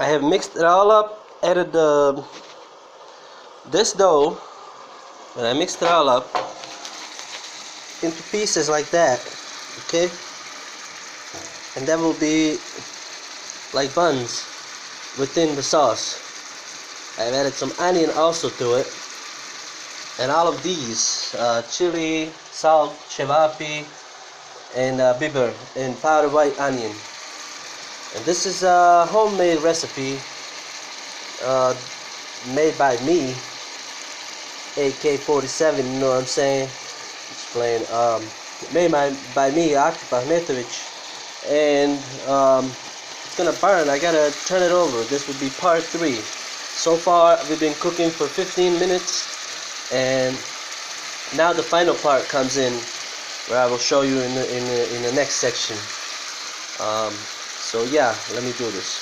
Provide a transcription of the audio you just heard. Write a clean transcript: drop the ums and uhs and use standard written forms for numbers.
I have mixed it all up, added this dough, and I mixed it all up into pieces like that, okay? And that will be like buns within the sauce. I've added some onion also to it, and all of these chili, salt, cevapi, and biber, and powdered white onion. And this is a homemade recipe made by me, AK-47, you know what I'm saying? Explain. Made by me, Akif Ahmetovic, and it's gonna burn. I gotta turn it over. This would be part 3. So far, we've been cooking for 15 minutes, and now the final part comes in, where I will show you in the next section. So yeah, let me do this.